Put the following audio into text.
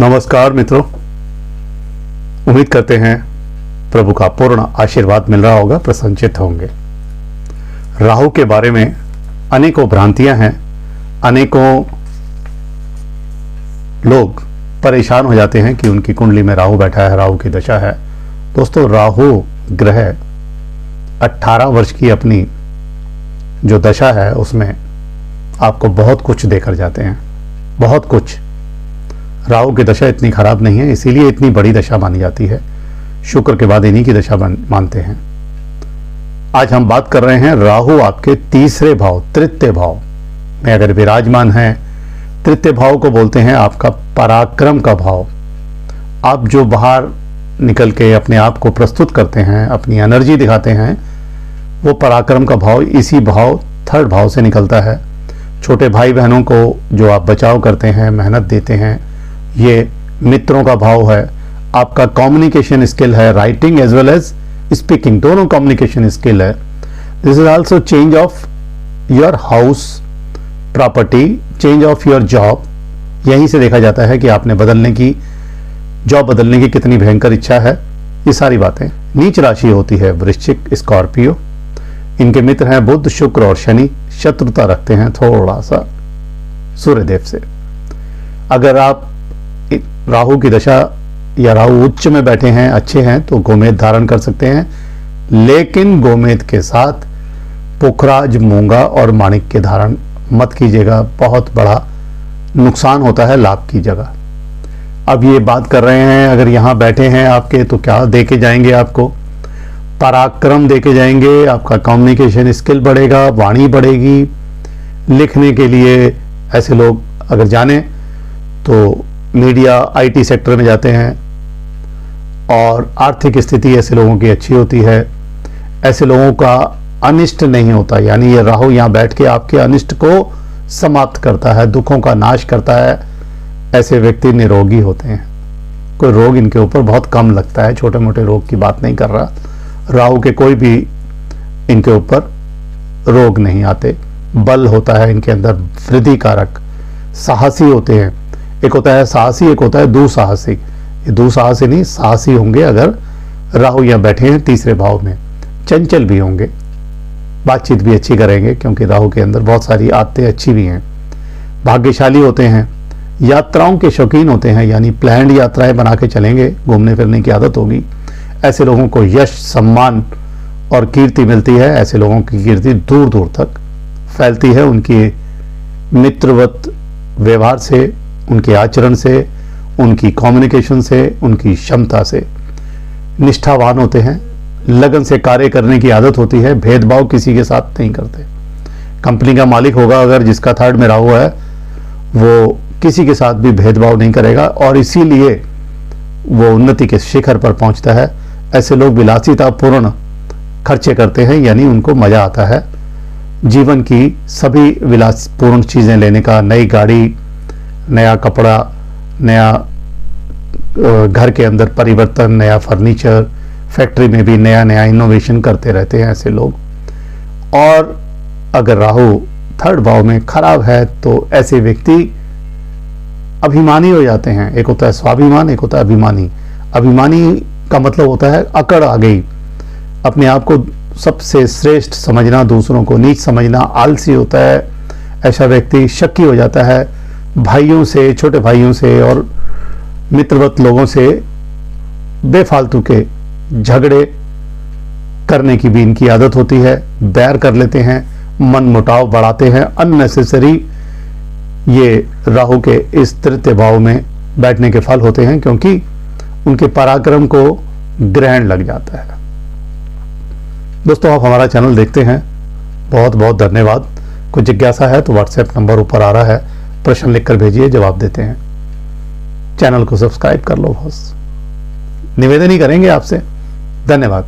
नमस्कार मित्रों, उम्मीद करते हैं प्रभु का पूर्ण आशीर्वाद मिल रहा होगा, प्रसन्नचित्त होंगे। राहु के बारे में अनेकों भ्रांतियां हैं, अनेकों लोग परेशान हो जाते हैं कि उनकी कुंडली में राहु बैठा है, राहु की दशा है। दोस्तों, राहु ग्रह 18 वर्ष की अपनी जो दशा है उसमें आपको बहुत कुछ देकर जाते हैं, बहुत कुछ। राहु की दशा इतनी खराब नहीं है, इसीलिए इतनी बड़ी दशा मानी जाती है। शुक्र के बाद इन्हीं की दशा मानते हैं। आज हम बात कर रहे हैं राहु आपके तीसरे भाव, तृतीय भाव में अगर विराजमान है। तृतीय भाव को बोलते हैं आपका पराक्रम का भाव। आप जो बाहर निकल के अपने आप को प्रस्तुत करते हैं, अपनी एनर्जी दिखाते हैं, वो पराक्रम का भाव इसी भाव, थर्ड भाव से निकलता है। छोटे भाई बहनों को जो आप बचाव करते हैं, मेहनत देते हैं, ये मित्रों का भाव है। आपका कम्युनिकेशन स्किल है, writing as well as speaking, दोनों कम्युनिकेशन स्किल है। This is also change of your house, property, change of your job. यहीं से देखा जाता है कि आपने जॉब बदलने की कितनी भयंकर इच्छा है। ये सारी बातें। नीच राशि होती है वृश्चिक, स्कॉर्पियो। इनके मित्र हैं बुध, शुक्र और शनि। शत्रुता रखते हैं थोड़ा सा सूर्यदेव से। अगर आप राहु की दशा या राहु उच्च में बैठे हैं, अच्छे हैं, तो गोमेद धारण कर सकते हैं, लेकिन गोमेद के साथ पुखराज, मूंगा और माणिक के धारण मत कीजिएगा, बहुत बड़ा नुकसान होता है लाभ की जगह। अब ये बात कर रहे हैं, अगर यहाँ बैठे हैं आपके तो क्या दे के जाएंगे आपको? पराक्रम दे के जाएंगे, आपका कम्युनिकेशन स्किल बढ़ेगा, वाणी बढ़ेगी। लिखने के लिए ऐसे लोग अगर जाने तो मीडिया, आईटी सेक्टर में जाते हैं, और आर्थिक स्थिति ऐसे लोगों की अच्छी होती है। ऐसे लोगों का अनिष्ट नहीं होता, यानी ये राहु यहाँ बैठ के आपके अनिष्ट को समाप्त करता है, दुखों का नाश करता है। ऐसे व्यक्ति निरोगी होते हैं, कोई रोग इनके ऊपर बहुत कम लगता है। छोटे मोटे रोग की बात नहीं कर रहा, राहु के कोई भी इनके ऊपर रोग नहीं आते। बल होता है इनके अंदर, वृद्धि कारक। साहसी होते हैं, एक होता है साहसी, एक होता है दुसाहसी। ये दुसाहसी नहीं, साहसी होंगे अगर राहु यहाँ बैठे हैं तीसरे भाव में। चंचल भी होंगे, बातचीत भी अच्छी करेंगे, क्योंकि राहु के अंदर बहुत सारी आदतें अच्छी भी हैं। भाग्यशाली होते हैं, यात्राओं के शौकीन होते हैं, यानी प्लान्ड यात्राएं बना के चलेंगे, घूमने फिरने की आदत होगी। ऐसे लोगों को यश, सम्मान और कीर्ति मिलती है। ऐसे लोगों की कीर्ति दूर दूर तक फैलती है, उनकी मित्रवत व्यवहार से, उनके आचरण से, उनकी कम्युनिकेशन से, उनकी क्षमता से। निष्ठावान होते हैं, लगन से कार्य करने की आदत होती है, भेदभाव किसी के साथ नहीं करते। कंपनी का मालिक होगा अगर जिसका थर्ड में राहु है, वो किसी के साथ भी भेदभाव नहीं करेगा, और इसीलिए वो उन्नति के शिखर पर पहुंचता है। ऐसे लोग विलासितापूर्ण खर्चे करते हैं, यानी उनको मजा आता है जीवन की सभी विलासपूर्ण चीजें लेने का। नई गाड़ी, नया कपड़ा, नया घर के अंदर परिवर्तन, नया फर्नीचर, फैक्ट्री में भी नया नया इनोवेशन करते रहते हैं ऐसे लोग। और अगर राहु थर्ड भाव में खराब है तो ऐसे व्यक्ति अभिमानी हो जाते हैं। एक होता है स्वाभिमान, एक होता है अभिमानी। अभिमानी का मतलब होता है अकड़ आ गई, अपने आप को सबसे श्रेष्ठ समझना, दूसरों को नीच समझना। आलसी होता है ऐसा व्यक्ति, शक्की हो जाता है। भाइयों से, छोटे भाइयों से और मित्रवत लोगों से बेफालतू के झगड़े करने की भी इनकी आदत होती है। बैर कर लेते हैं, मन मुटाव बढ़ाते हैं अननेसेसरी। ये राहु के इस तृतीय भाव में बैठने के फल होते हैं, क्योंकि उनके पराक्रम को ग्रहण लग जाता है। दोस्तों, आप हमारा चैनल देखते हैं, बहुत बहुत धन्यवाद। कुछ जिज्ञासा है तो व्हाट्सएप नंबर ऊपर आ रहा है, प्रश्न लिखकर भेजिए, जवाब देते हैं। चैनल को सब्सक्राइब कर लो, बस निवेदन ही करेंगे आपसे। धन्यवाद।